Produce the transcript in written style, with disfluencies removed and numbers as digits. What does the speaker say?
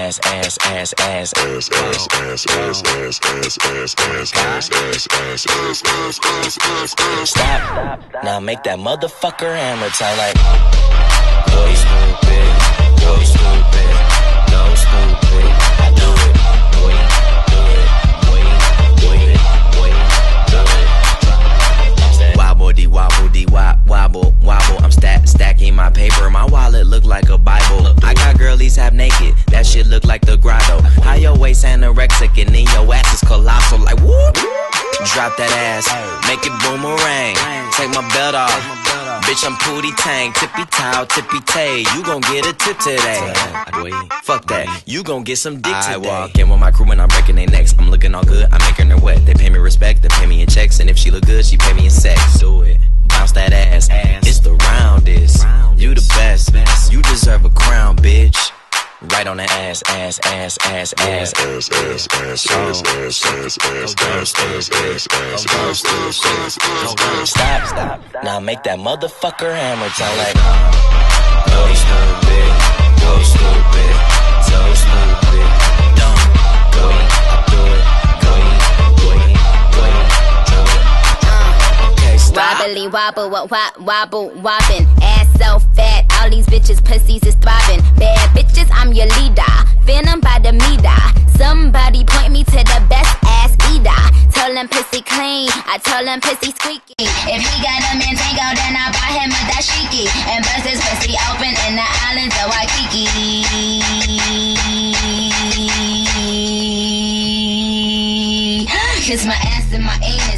ass, ass, ass, ass, ass, ass, ass, ass, ass, ass, ass, ass, ass, ass. Stop. Now make that motherfucker hammer time like. Go stupid, go stupid, go stupid. I do it, boy, do it, boy, do it. Wobble dee wobble dee wobble wobble. I'm stacking my paper. My wallet look like a Bible. I got girlies half naked. That shit look like the grotto. How your waist anorexic and then your ass is colossal. Like whoop. Drop that ass, make it boomerang. Take my belt off, bitch I'm Pootie Tang. Tippy towel, tippy tay. You gon' get a tip today. Fuck that, you gon' get some dick today. I walk in with my crew and I'm breaking their necks. I'm looking all good, I'm making her wet. They pay me respect, they pay me in checks. And if she look good, she pay me in sex. Do it, bounce that ass. It's the roundest, you the best. You deserve a crown, bitch. Right on the ass, ass, ass, ass, ass, ass, ass, ass, ass, ass. Stop. Now make that motherfucker hammer time like. Go stupid, go stupid, so stupid. Dumb, go, I do it, go, okay, stop. Wobbly wobble, wobble, wobbin'. Ass so fat, all these bitches pussies is throbbing. Bad bitches, I'm your leader. Venom by the meter. Somebody point me to the best ass eater. Tell him pussy clean, I tell him pussy squeaky. If he got a Mantango, then I buy him a dashiki. And bust his pussy open in the islands of Waikiki. Kiss my ass and my anus.